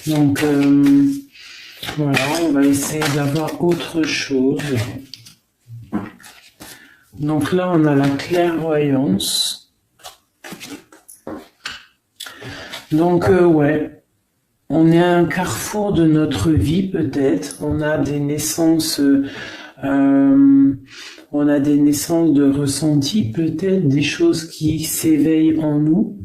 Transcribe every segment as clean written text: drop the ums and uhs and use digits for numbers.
Donc, voilà, on va essayer d'avoir autre chose. Donc là, on a la clairvoyance. Donc, ouais, on est à un carrefour de notre vie, peut-être. On a des naissances... on a des naissances de ressentis, peut-être, des choses qui s'éveillent en nous.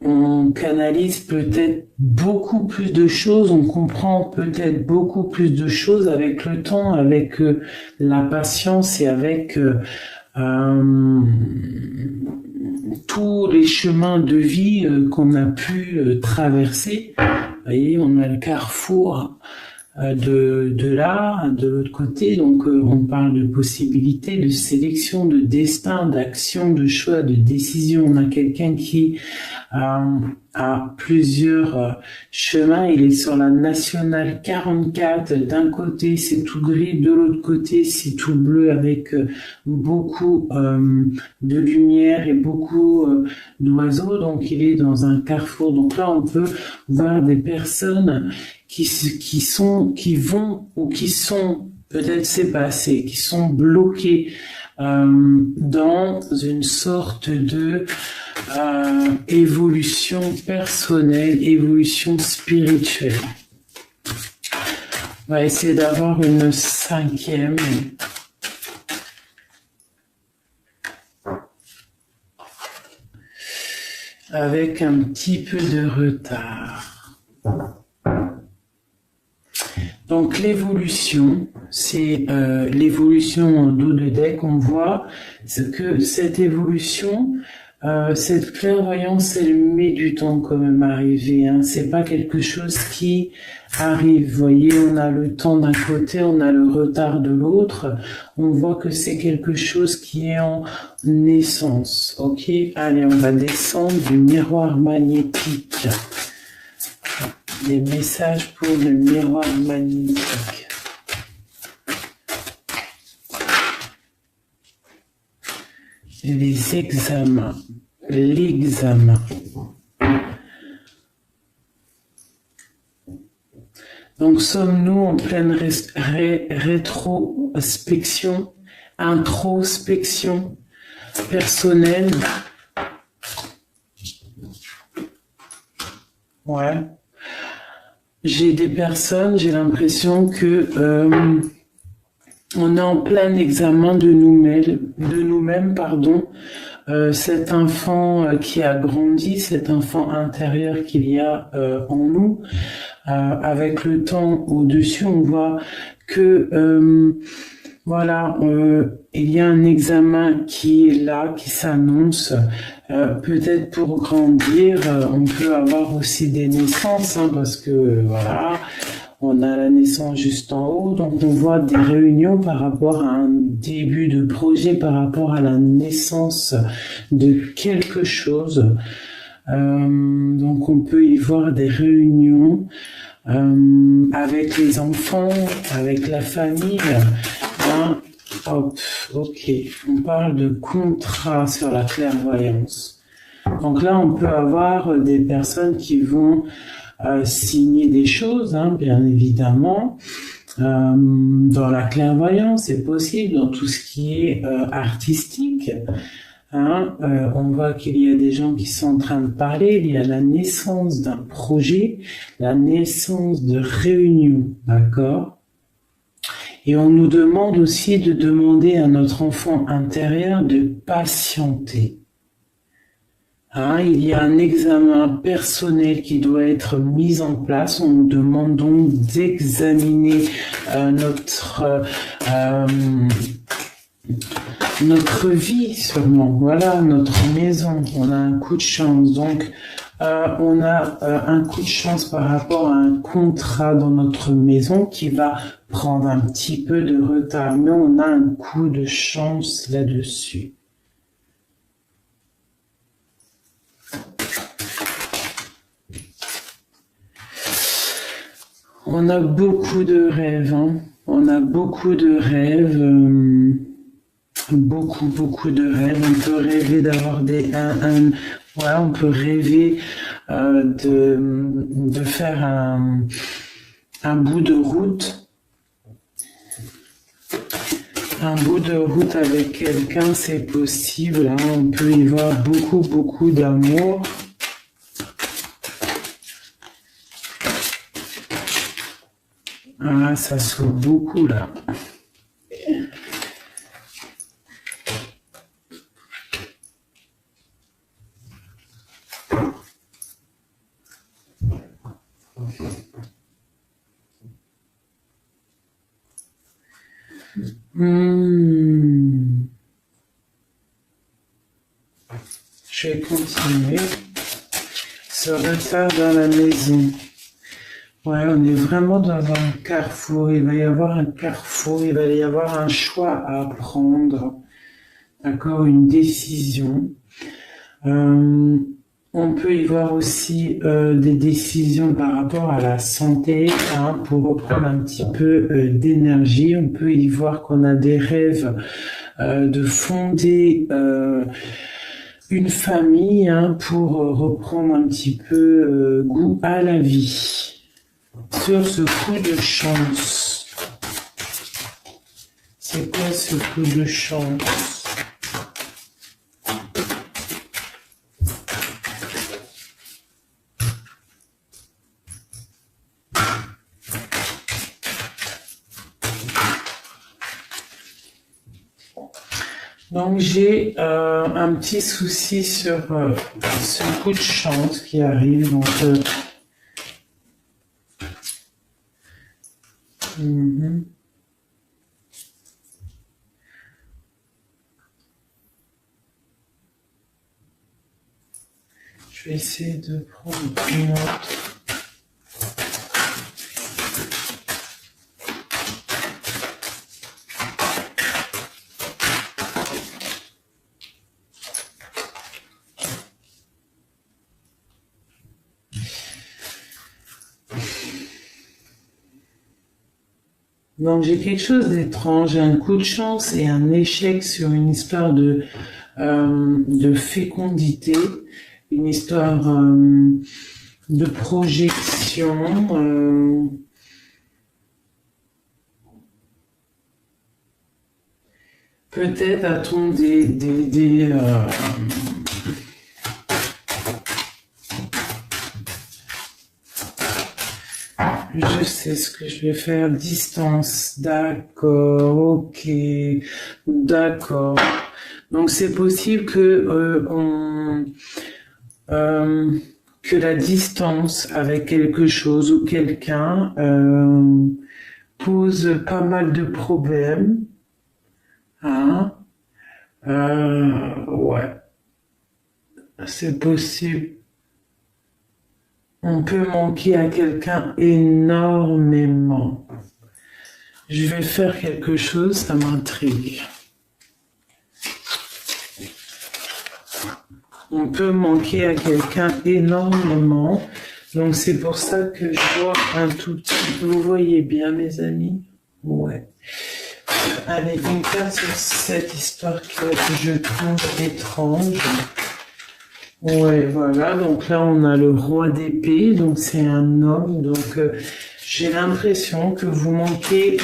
On canalise peut-être beaucoup plus de choses, on comprend peut-être beaucoup plus de choses avec le temps, avec la patience et avec tous les chemins de vie qu'on a pu traverser. Vous voyez, on a le carrefour de là, de l'autre côté, donc on parle de possibilités, de sélection, de destin, d'action, de choix, de décision. On a quelqu'un qui a plusieurs chemins. Il est sur la nationale 44. D'un côté, c'est tout gris, de l'autre côté, c'est tout bleu avec beaucoup de lumière et beaucoup d'oiseaux. Donc, il est dans un carrefour. Donc là, on peut voir des personnes qui vont ou qui sont, peut-être c'est passé, qui sont bloqués dans une sorte de évolution personnelle, évolution spirituelle. On va essayer d'avoir une cinquième. Avec un petit peu de retard. Donc l'évolution, c'est l'évolution en dos de deck. On voit que cette évolution, cette clairvoyance, elle met du temps quand même à arriver. Hein. C'est pas quelque chose qui arrive. Vous voyez, on a le temps d'un côté, on a le retard de l'autre. On voit que c'est quelque chose qui est en naissance. Ok, allez, on va descendre du miroir magnétique. Des messages pour le miroir magnétique. Les examens. L'examen. Donc, sommes-nous en pleine rétrospection, introspection personnelle? Ouais. J'ai des personnes, j'ai l'impression que on est en plein examen de nous-mêmes, pardon. Cet enfant qui a grandi, cet enfant intérieur qu'il y a en nous, avec le temps au-dessus, on voit que voilà, il y a un examen qui est là, qui s'annonce. Peut-être pour grandir, on peut avoir aussi des naissances, hein, parce que voilà, on a la naissance juste en haut, donc on voit des réunions par rapport à un début de projet, par rapport à la naissance de quelque chose. Donc on peut y voir des réunions avec les enfants, avec la famille. Hein. Hop, ok, on parle de contrat sur la clairvoyance. Donc là, on peut avoir des personnes qui vont signer des choses, hein, bien évidemment. Dans la clairvoyance, c'est possible, dans tout ce qui est artistique. Hein, on voit qu'il y a des gens qui sont en train de parler, il y a la naissance d'un projet, la naissance de réunions, d'accord ? Et on nous demande aussi de demander à notre enfant intérieur de patienter. Hein, il y a un examen personnel qui doit être mis en place. On nous demande donc d'examiner notre vie sûrement. Voilà, notre maison. On a un coup de chance. Donc, on a un coup de chance par rapport à un contrat dans notre maison qui va prendre un petit peu de retard, mais on a un coup de chance là-dessus. On a beaucoup de rêves, hein. On a beaucoup de rêves, beaucoup de rêves. On peut rêver d'avoir on peut rêver de faire un bout de route. Un bout de route avec quelqu'un, c'est possible, hein. On peut y voir beaucoup d'amour. Ah, ça s'ouvre beaucoup là. Je vais continuer. Se retard dans la maison. Ouais, on est vraiment dans un carrefour. Il va y avoir un carrefour. Il va y avoir un choix à prendre. D'accord, une décision. On peut y voir aussi des décisions par rapport à la santé, hein, pour reprendre un petit peu d'énergie. On peut y voir qu'on a des rêves de fonder une famille, hein, pour reprendre un petit peu goût à la vie. Sur ce coup de chance. C'est quoi ce coup de chance? Donc j'ai un petit souci sur ce coup de chance qui arrive. Donc, je vais essayer de prendre une autre. Donc j'ai quelque chose d'étrange, un coup de chance et un échec sur une histoire de fécondité, une histoire de projection. Peut-être a-t-on je sais ce que je vais faire. Distance. D'accord. Ok. D'accord. Donc c'est possible que que la distance avec quelque chose ou quelqu'un pose pas mal de problèmes. Hein? Ouais. C'est possible. On peut manquer à quelqu'un énormément. Je vais faire quelque chose, ça m'intrigue. On peut manquer à quelqu'un énormément. Donc c'est pour ça que je vois un tout petit peu. Vous voyez bien, mes amis? Ouais. Allez, une carte sur cette histoire que je trouve étrange. Ouais, voilà, donc là on a le roi d'épée, donc c'est un homme, donc j'ai l'impression que vous manquez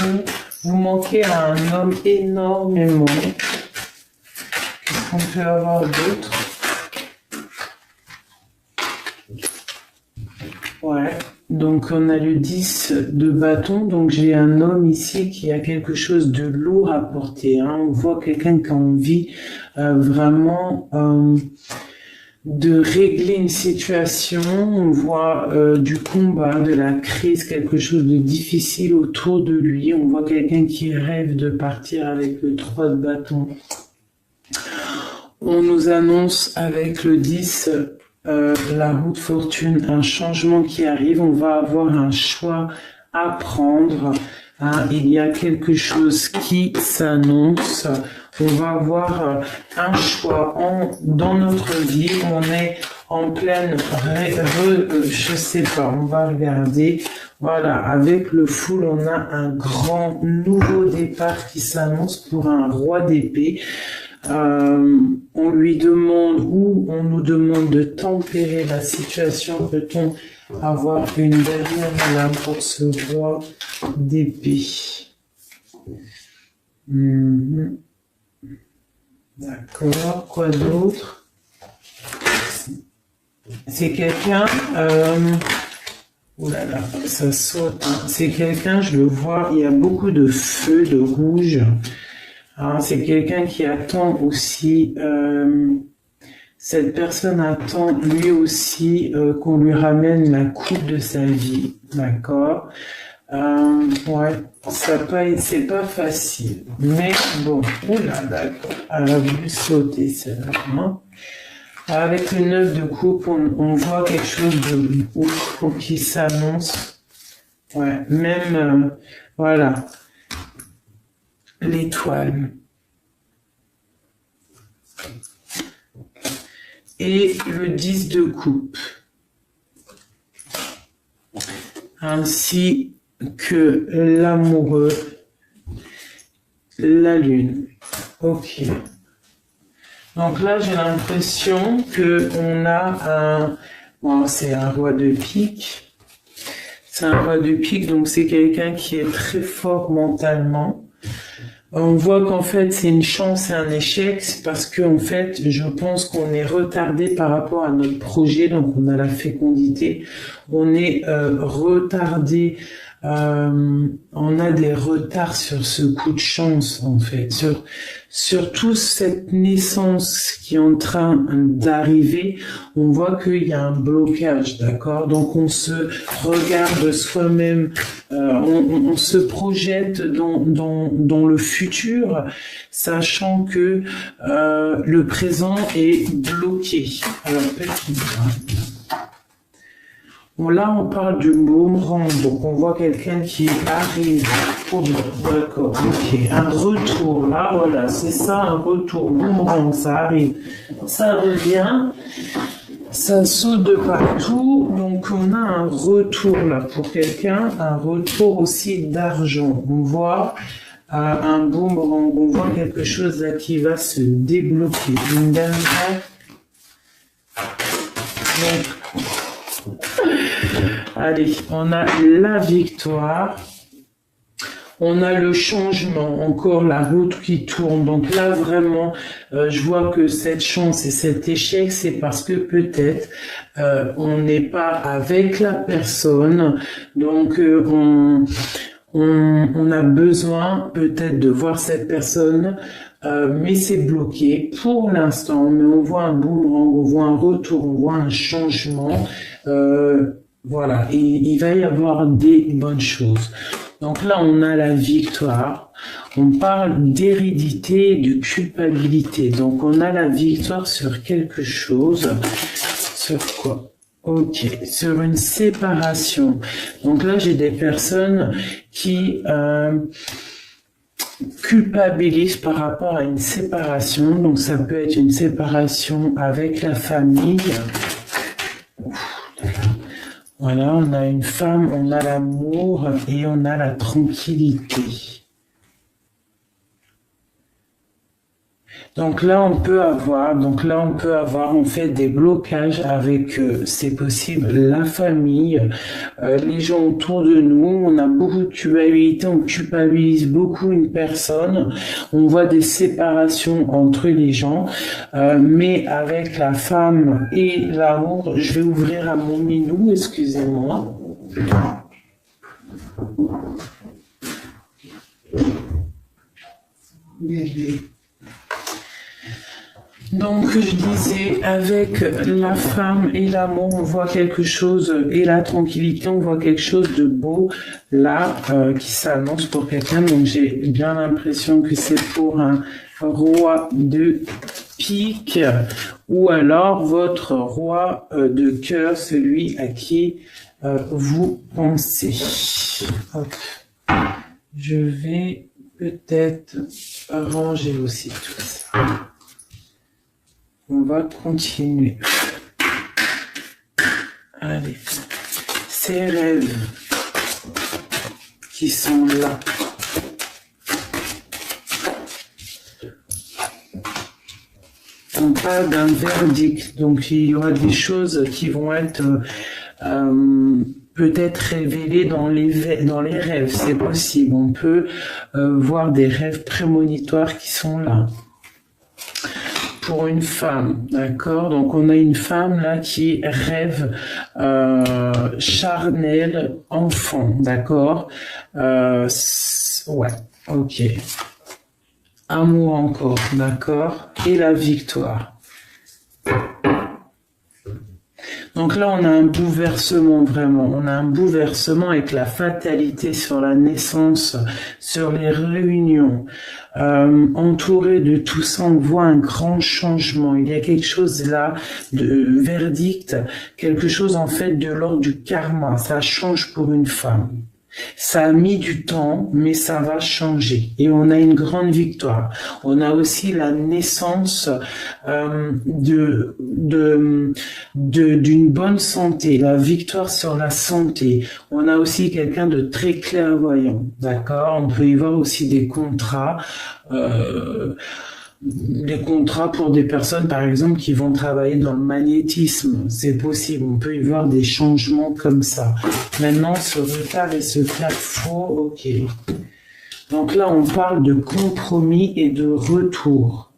à un homme énormément. Qu'est-ce qu'on peut avoir d'autre? Ouais, donc on a le 10 de bâton, donc j'ai un homme ici qui a quelque chose de lourd à porter, hein. On voit quelqu'un qui a envie vraiment de régler une situation, on voit du combat, de la crise, quelque chose de difficile autour de lui, on voit quelqu'un qui rêve de partir avec le 3 de bâton. On nous annonce avec le 10 la roue de fortune, un changement qui arrive, on va avoir un choix à prendre, hein. Il y a quelque chose qui s'annonce. On va avoir un choix dans notre vie. On est en pleine, je sais pas, on va regarder. Voilà, avec le full, on a un grand nouveau départ qui s'annonce pour un roi d'épée. On lui demande ou on nous demande de tempérer la situation. Peut-on avoir une dernière là pour ce roi d'épée? D'accord, quoi d'autre? C'est quelqu'un... Ouh là là, ça saute. Hein. C'est quelqu'un, je le vois, il y a beaucoup de feu, de rouge. Hein, c'est quelqu'un qui attend aussi... cette personne attend lui aussi qu'on lui ramène la coupe de sa vie. D'accord? Ouais, c'est pas facile. Mais bon, oula, d'accord. Elle a voulu sauter celle-là. Hein. Avec le 9 de coupe, on voit quelque chose de ouf qui s'annonce. Ouais, même, voilà, l'étoile. Et le 10 de coupe. Ainsi que l'amoureux, la lune. Ok. Donc là, j'ai l'impression que on a un... Bon, c'est un roi de pique. C'est un roi de pique, donc c'est quelqu'un qui est très fort mentalement. On voit qu'en fait, c'est une chance et un échec, c'est parce que en fait, je pense qu'on est retardé par rapport à notre projet, donc on a la fécondité. On est retardé, on a des retards sur ce coup de chance, en fait, sur toute cette naissance qui est en train d'arriver. On voit qu'il y a un blocage, d'accord? Donc on se regarde soi-même, on se projette dans le futur, sachant que le présent est bloqué. Alors bon, là, on parle du boomerang, donc on voit quelqu'un qui arrive. Oh, d'accord, ok. Un retour, là, voilà, c'est ça, un retour. Boomerang, ça arrive. Ça revient, ça saute de partout, donc on a un retour là pour quelqu'un, un retour aussi d'argent. On voit un boomerang, on voit quelque chose là qui va se débloquer. Une dernière. Donc, allez, on a la victoire, on a le changement, encore la route qui tourne. Donc là, vraiment, je vois que cette chance et cet échec, c'est parce que peut-être on n'est pas avec la personne. Donc on a besoin peut-être de voir cette personne, mais c'est bloqué pour l'instant. Mais on voit un boomerang, on voit un retour, on voit un changement. Voilà, et il va y avoir des bonnes choses. Donc là, on a la victoire. On parle d'hérédité, de culpabilité. Donc on a la victoire sur quelque chose. Sur quoi? Ok, sur une séparation. Donc là, j'ai des personnes qui culpabilisent par rapport à une séparation. Donc ça peut être une séparation avec la famille. Voilà, on a une femme, on a l'amour et on a la tranquillité. Donc là, on peut avoir en fait des blocages avec, c'est possible, la famille, les gens autour de nous. On a beaucoup de culpabilité, on culpabilise beaucoup une personne. On voit des séparations entre les gens, mais avec la femme et l'amour, je vais ouvrir à mon minou, excusez-moi. Bébé. Donc, je disais, avec la femme et l'amour, on voit quelque chose, et la tranquillité, on voit quelque chose de beau, là, qui s'annonce pour quelqu'un. Donc, j'ai bien l'impression que c'est pour un roi de pique, ou alors votre roi de cœur, celui à qui vous pensez. Hop. Je vais peut-être ranger aussi tout ça. On va continuer. Allez. Ces rêves qui sont là. parlons pas d'un verdict. Donc il y aura des choses qui vont être peut-être révélées dans les rêves. C'est possible. On peut voir des rêves prémonitoires qui sont là. Pour une femme, d'accord? Donc on a une femme là qui rêve charnel enfant, d'accord? Ouais, ok. Amour encore, d'accord? Et la victoire. Donc là, on a un bouleversement, vraiment. On a un bouleversement avec la fatalité sur la naissance, sur les réunions. Entouré de tout ça, on voit un grand changement. Il y a quelque chose là, de verdict, quelque chose en fait de l'ordre du karma. Ça change pour une femme. Ça a mis du temps, mais ça va changer. Et on a une grande victoire. On a aussi la naissance d'une bonne santé, la victoire sur la santé. On a aussi quelqu'un de très clairvoyant, d'accord? On peut y voir aussi des contrats pour des personnes, par exemple, qui vont travailler dans le magnétisme. C'est possible, on peut y voir des changements comme ça. Maintenant, ce retard et ce clap faux, ok. Donc là, on parle de compromis et de retour.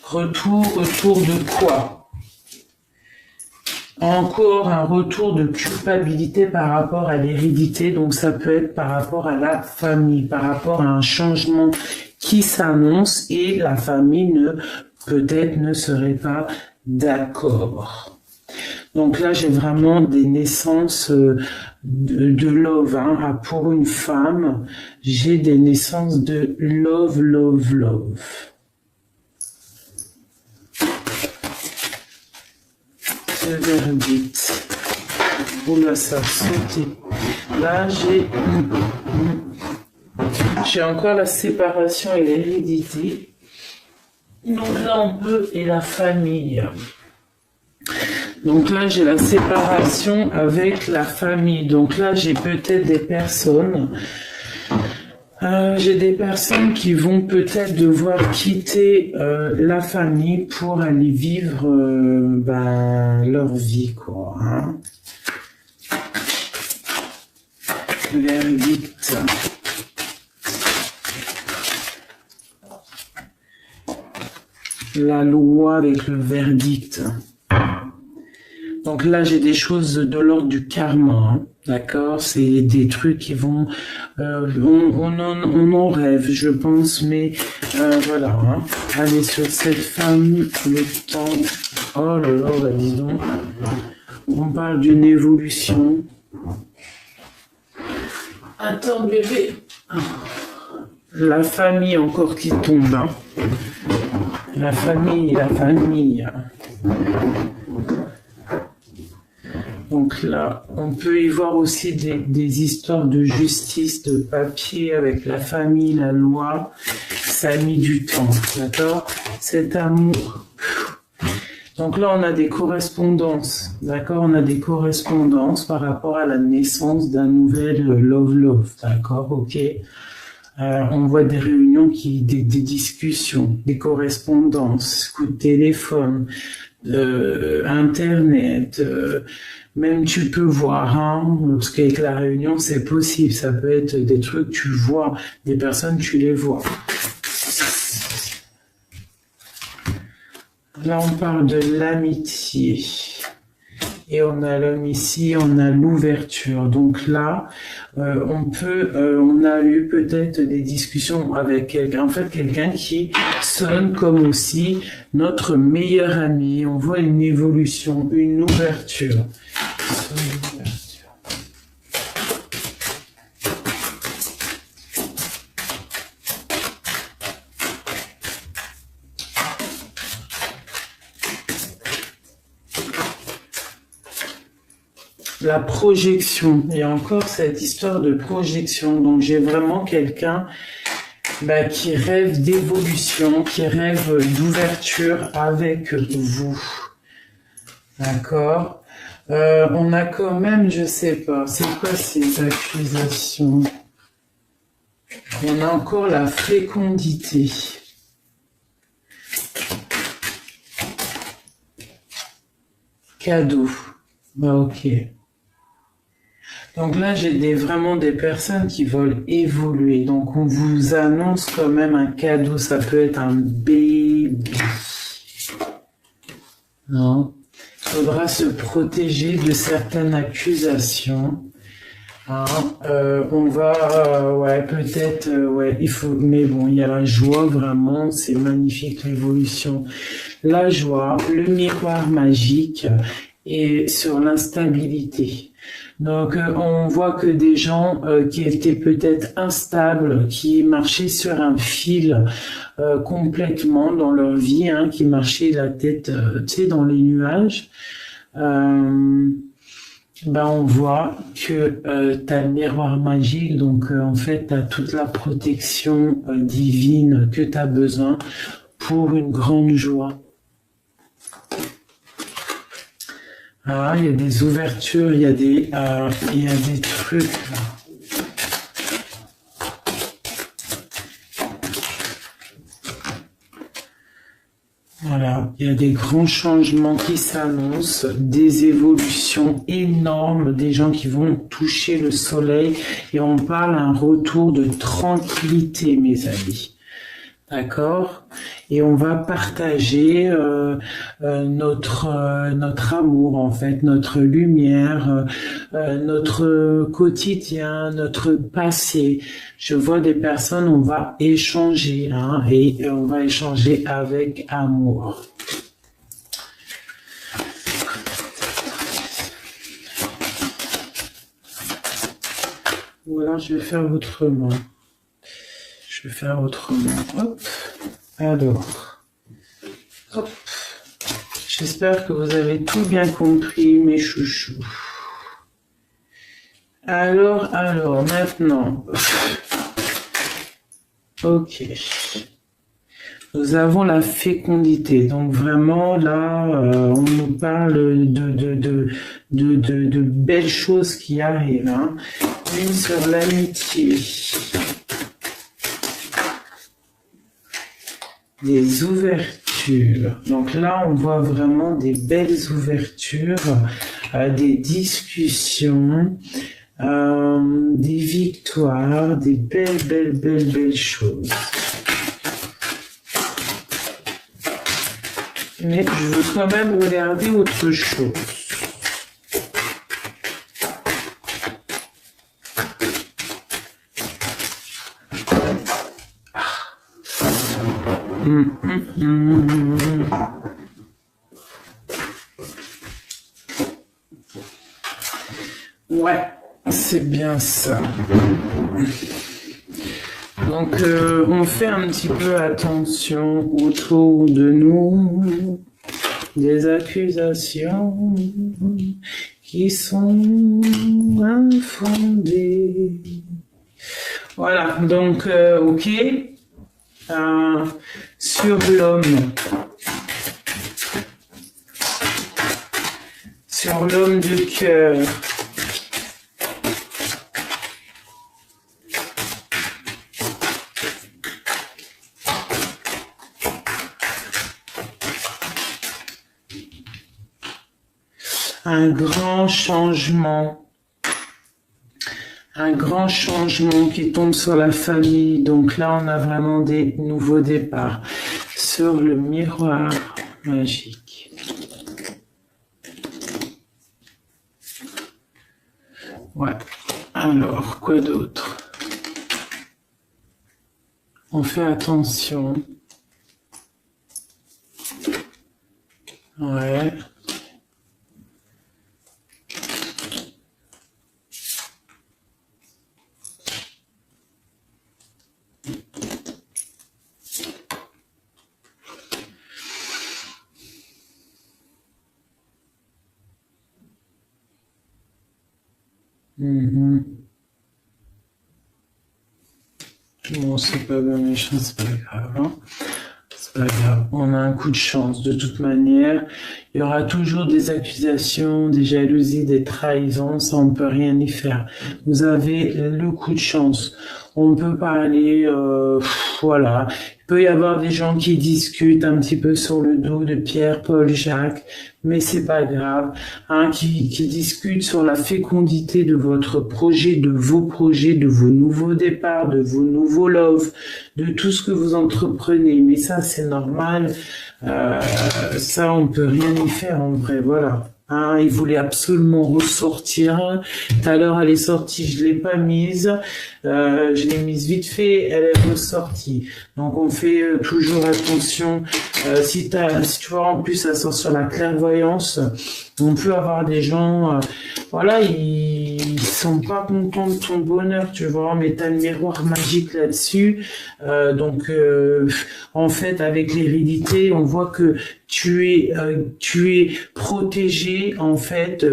Retour de quoi? Encore un retour de culpabilité par rapport à l'hérédité, donc ça peut être par rapport à la famille, par rapport à un changement qui s'annonce et la famille peut-être ne serait pas d'accord. Donc là, j'ai vraiment des naissances de love. Hein. Pour une femme, j'ai des naissances de love, love, love. Le verdict. Oula, ça a sauté. Là, j'ai encore la séparation et l'hérédité. Donc là, on peut, et la famille. Donc là, j'ai la séparation avec la famille. Donc là, j'ai peut-être des personnes. J'ai des personnes qui vont peut-être devoir quitter la famille pour aller vivre leur vie, quoi. Hein. Verdict. La loi avec le verdict. Donc là, j'ai des choses de l'ordre du karma, hein, d'accord? C'est des trucs qui vont... on en rêve, je pense, mais voilà. Hein. Allez, sur cette femme, le temps... Oh là là, bah, dis donc. On parle d'une évolution. Attends, bébé. La famille encore qui tombe. Hein. La famille. Donc là, on peut y voir aussi des histoires de justice, de papier avec la famille, la loi. Ça a mis du temps, d'accord? Cet amour. Donc là, on a des correspondances, d'accord? On a des correspondances par rapport à la naissance d'un nouvel love, d'accord? Ok. On voit des réunions, des discussions, des correspondances, coup de téléphone, Internet, même tu peux voir, hein, parce qu'avec la réunion, c'est possible, ça peut être des trucs, tu vois, des personnes, tu les vois. Là, on parle de l'amitié. Et on a l'homme ici, on a l'ouverture. Donc là, on a eu peut-être des discussions avec quelqu'un, en fait, quelqu'un qui sonne comme aussi notre meilleur ami. On voit une évolution, une ouverture. La projection, il y a encore cette histoire de projection, donc j'ai vraiment quelqu'un qui rêve d'évolution, qui rêve d'ouverture avec vous, d'accord? On a quand même, je sais pas, c'est quoi ces accusations? On a encore la fécondité. Cadeau. Bah, ok. Donc là, j'ai vraiment des personnes qui veulent évoluer. Donc on vous annonce quand même un cadeau. Ça peut être un bébé. Non. Il faudra se protéger de certaines accusations. Hein, on va, ouais, peut-être, ouais, il faut, mais bon, il y a la joie, vraiment, c'est magnifique, l'évolution. La joie, le miroir magique et sur l'instabilité. Donc, on voit que des gens qui étaient peut-être instables, qui marchaient sur un fil complètement dans leur vie, hein, qui marchaient la tête, tu sais, dans les nuages, ben on voit que tu as le miroir magique, donc en fait, tu as toute la protection divine que tu as besoin pour une grande joie. Ah, il y a des ouvertures, il y a des trucs là. Voilà, il y a des grands changements qui s'annoncent, des évolutions énormes, des gens qui vont toucher le soleil et on parle d'un retour de tranquillité, mes amis. D'accord? Et on va partager notre amour, en fait, notre lumière, notre quotidien, notre passé. Je vois des personnes, on va échanger, hein, et on va échanger avec amour. Voilà, je vais faire autrement. Je vais faire autrement. Hop. Alors. Hop. J'espère que vous avez tout bien compris, mes chouchous. Alors, maintenant. Ok. Nous avons la fécondité. Donc vraiment, là, on nous parle de belles choses qui arrivent. Hein. Une sur l'amitié. Des ouvertures. Donc là, on voit vraiment des belles ouvertures, des discussions, des victoires, des belles choses. Mais je veux quand même regarder autre chose. Ouais, c'est bien ça. Donc, on fait un petit peu attention autour de nous, des accusations qui sont infondées. Voilà, donc, ok. Sur l'homme. Sur l'homme de cœur. Un grand changement. Un grand changement qui tombe sur la famille. Donc là, on a vraiment des nouveaux départs. Sur le miroir magique. Ouais. Alors, quoi d'autre? On fait attention. Ouais. Bon, c'est pas bien méchant, c'est pas grave. Hein. C'est pas grave. On a un coup de chance. De toute manière, il y aura toujours des accusations, des jalousies, des trahisons. Ça, on peut rien y faire. Vous avez le coup de chance. on peut parler, voilà. Il peut y avoir des gens qui discutent un petit peu sur le dos de Pierre, Paul, Jacques, mais c'est pas grave, hein, qui discutent sur la fécondité de votre projet, de vos nouveaux départs, de vos nouveaux loves, de tout ce que vous entreprenez. Mais ça, c'est normal. Ça, on peut rien y faire en vrai, voilà. Hein, il voulait absolument ressortir. Tout à l'heure, elle est sortie, je l'ai pas mise. Je l'ai mise vite fait, elle est ressortie. Donc, on fait toujours attention. Si tu vois, en plus, ça sort sur la clairvoyance. On peut avoir des gens, voilà, ils sont pas contents de ton bonheur, tu vois, mais t'as le miroir magique là-dessus. Donc, en fait, avec l'hérédité, on voit que tu es protégé en fait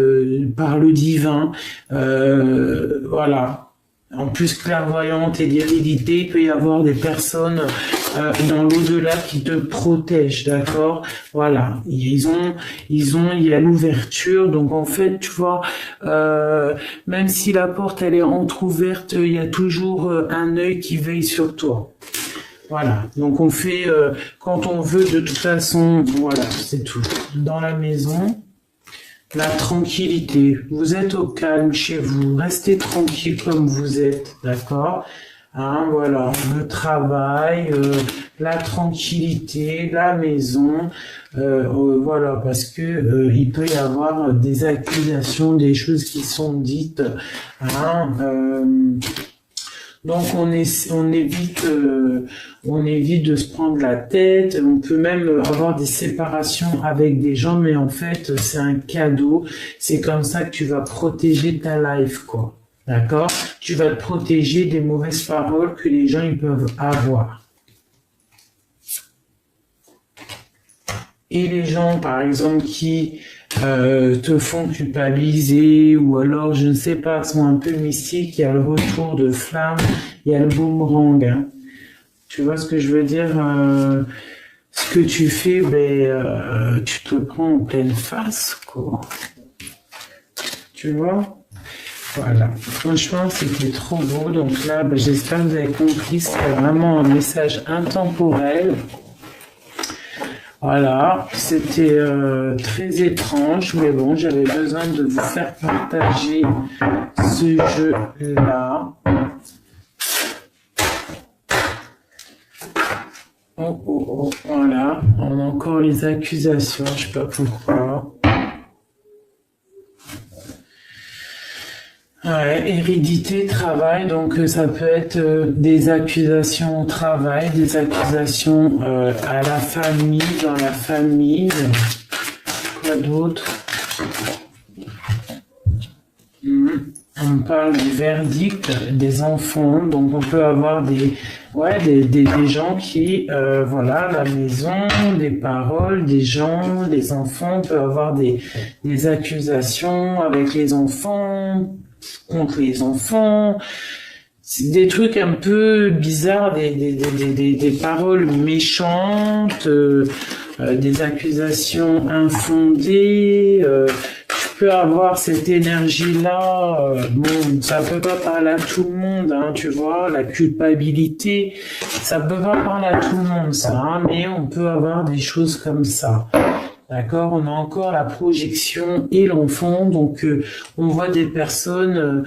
par le divin, voilà. En plus clairvoyante et d'hérédité, il peut y avoir des personnes dans l'au-delà qui te protègent, d'accord? Voilà, il y a l'ouverture, donc en fait, tu vois, même si la porte elle est entrouverte, il y a toujours un œil qui veille sur toi. Voilà, donc on fait quand on veut, de toute façon, voilà, c'est tout. Dans la maison, la tranquillité. Vous êtes au calme chez vous, restez tranquille comme vous êtes, d'accord? Hein, voilà, le travail, la tranquillité, la maison, voilà, parce que il peut y avoir des accusations, des choses qui sont dites, hein, donc on évite de se prendre la tête. On peut même avoir des séparations avec des gens, mais en fait c'est un cadeau. C'est comme ça que tu vas protéger ta life, quoi. D'accord? Tu vas te protéger des mauvaises paroles que les gens ils peuvent avoir. Et les gens, par exemple, qui te font culpabiliser, ou alors, je ne sais pas, sont un peu mystiques, il y a le retour de flamme, il y a le boomerang. Hein. Tu vois ce que je veux dire? Ce que tu fais, tu te prends en pleine face, quoi. Tu vois? Voilà. Franchement, c'était trop beau. Donc là, j'espère que vous avez compris, c'est vraiment un message intemporel. Voilà, c'était très étrange, mais bon, j'avais besoin de vous faire partager ce jeu-là. Oh, voilà, on a encore les accusations, je sais pas pourquoi. Ouais, hérédité, travail, donc ça peut être des accusations au travail, des accusations à la famille, dans la famille. Quoi d'autre? On parle du verdict des enfants, donc on peut avoir des gens qui, voilà, la maison, des paroles, des gens, des enfants, on peut avoir des accusations avec les enfants, contre les enfants, c'est des trucs un peu bizarres, des paroles méchantes, des accusations infondées, tu peux avoir cette énergie-là, bon, ça peut pas parler à tout le monde, hein, tu vois, la culpabilité, ça peut pas parler à tout le monde, ça, hein, mais on peut avoir des choses comme ça. D'accord, on a encore la projection et l'enfant, donc on voit des personnes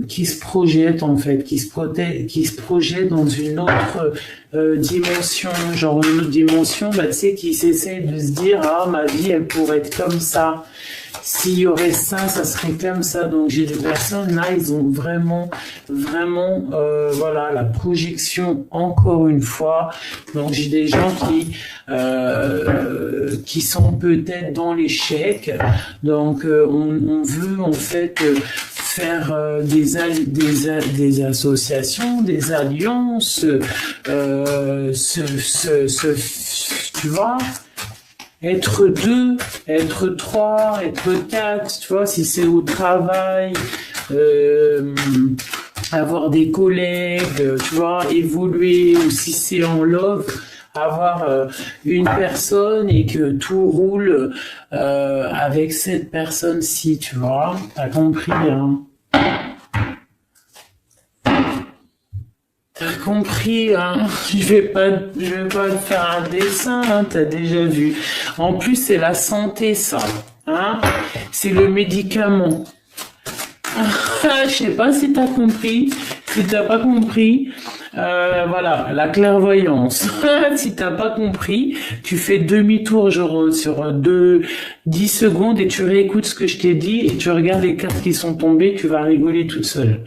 qui se projettent en fait, qui se projettent dans une autre dimension, genre une autre dimension, tu sais, qui s'essaient de se dire ma vie elle pourrait être comme ça. S'il y aurait ça, ça serait comme ça. Donc j'ai des personnes là, ils ont vraiment, voilà, la projection encore une fois. Donc j'ai des gens qui sont peut-être dans l'échec. Donc on veut en fait faire des associations, des alliances, tu vois. Être 2, être 3, être 4, tu vois, si c'est au travail, avoir des collègues, tu vois, évoluer, ou si c'est en love, avoir une personne et que tout roule avec cette personne-ci, tu vois, t'as compris, hein. compris, hein. Je vais pas te faire un dessin, hein, t'as déjà vu. En plus, c'est la santé, ça, hein. C'est le médicament. Je sais pas si t'as compris. Si t'as pas compris, voilà, la clairvoyance. Si t'as pas compris, tu fais demi-tour genre, sur 10 secondes et tu réécoutes ce que je t'ai dit et tu regardes les cartes qui sont tombées, tu vas rigoler toute seule.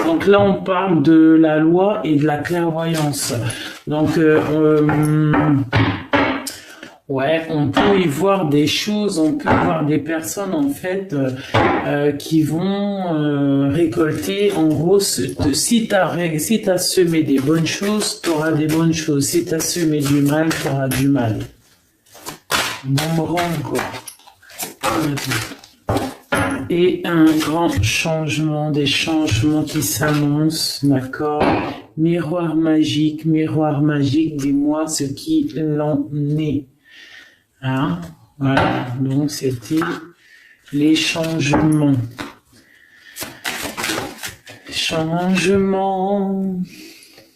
Donc là, on parle de la loi et de la clairvoyance. Donc, ouais, on peut y voir des choses, on peut voir des personnes en fait qui vont récolter. En gros, si t'as semé des bonnes choses, t'auras des bonnes choses. Si t'as semé du mal, t'auras du mal. Boomerang, quoi. Et un grand changement, des changements qui s'annoncent, d'accord? Miroir magique, dis-moi ce qu'il en est. Hein? Voilà, donc c'était les changements. Changements,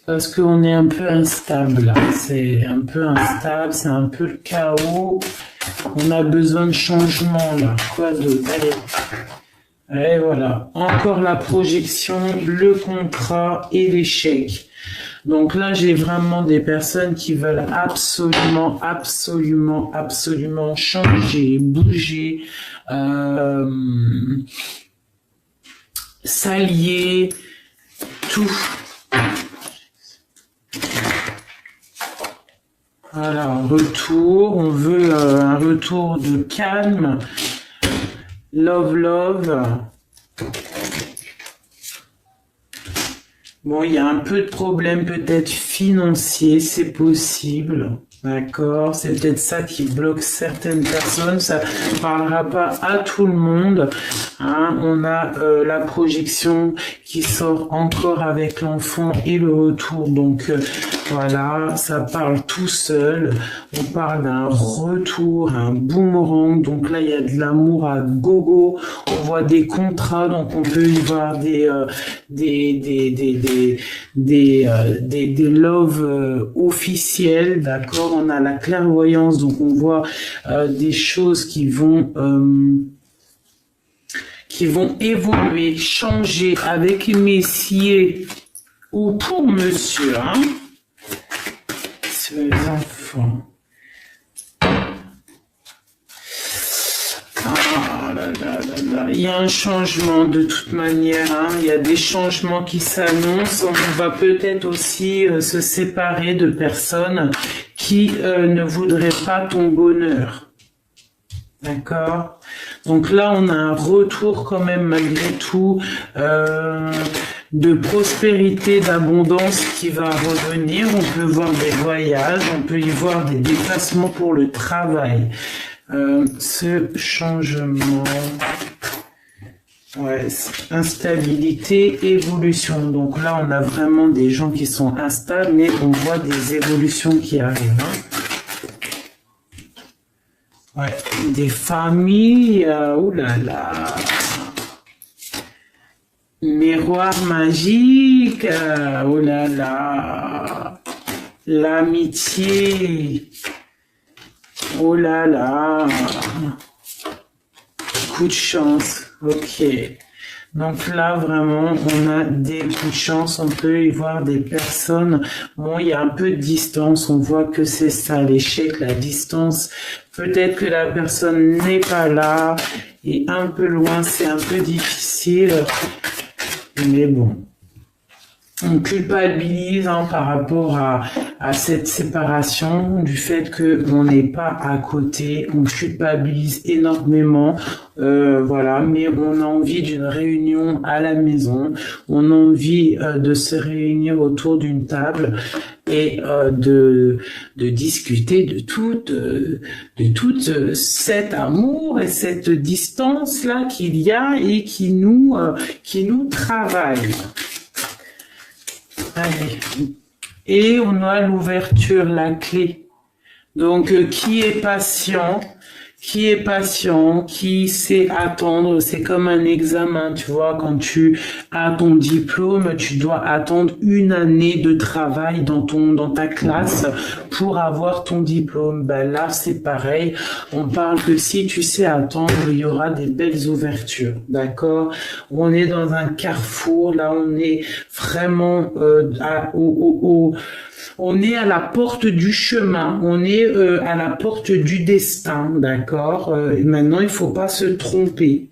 parce qu'on est un peu instable là. C'est un peu instable, c'est un peu le chaos. On a besoin de changement là. Quoi d'autre? Allez. Et voilà, encore la projection, le contrat et l'échec. Donc là, j'ai vraiment des personnes qui veulent absolument changer, bouger, s'allier, tout. Voilà, retour, on veut un retour de calme, love. Bon, il y a un peu de problème peut-être financier, c'est possible, d'accord? C'est peut-être ça qui bloque certaines personnes, ça ne parlera pas à tout le monde, hein? On a la projection qui sort encore avec l'enfant et le retour, donc voilà, ça parle tout seul, on parle d'un retour, un boomerang, donc là il y a de l'amour à gogo, on voit des contrats, donc on peut y voir des love officiels, d'accord. On a la clairvoyance, donc on voit des choses qui vont évoluer, changer avec messieurs ou pour monsieur, hein, sur les enfants. Il y a un changement de toute manière, hein. Il y a des changements qui s'annoncent. On va peut-être aussi se séparer de personnes qui ne voudraient pas ton bonheur. D'accord? Donc là, on a un retour quand même malgré tout de prospérité, d'abondance qui va revenir. On peut voir des voyages, on peut y voir des déplacements pour le travail. Ce changement, ouais, instabilité, évolution. Donc là, on a vraiment des gens qui sont instables, mais on voit des évolutions qui arrivent. Hein. Ouais, des familles, oh là là. Miroir magique, oh là là. L'amitié. Oh là là, coup de chance, ok. Donc là, vraiment, on a des coups de chance, on peut y voir des personnes. Bon, il y a un peu de distance, on voit que c'est ça, l'échec, la distance. Peut-être que la personne n'est pas là, et un peu loin, c'est un peu difficile. Mais bon. On culpabilise hein, par rapport à cette séparation, du fait que on n'est pas à côté, on culpabilise énormément, voilà, mais on a envie d'une réunion à la maison, on a envie de se réunir autour d'une table et de discuter de tout cet amour et cette distance là qu'il y a et qui nous travaille. Allez. Et on a l'ouverture, la clé. Donc, qui est patient, qui est patient, qui sait attendre. C'est comme un examen, tu vois, quand tu as ton diplôme, tu dois attendre une année de travail dans ta classe pour avoir ton diplôme. Ben là, c'est pareil. On parle que si tu sais attendre, il y aura des belles ouvertures, d'accord? On est dans un carrefour, là, on est vraiment on est à la porte du chemin, on est à la porte du destin, d'accord? Maintenant, il faut pas se tromper.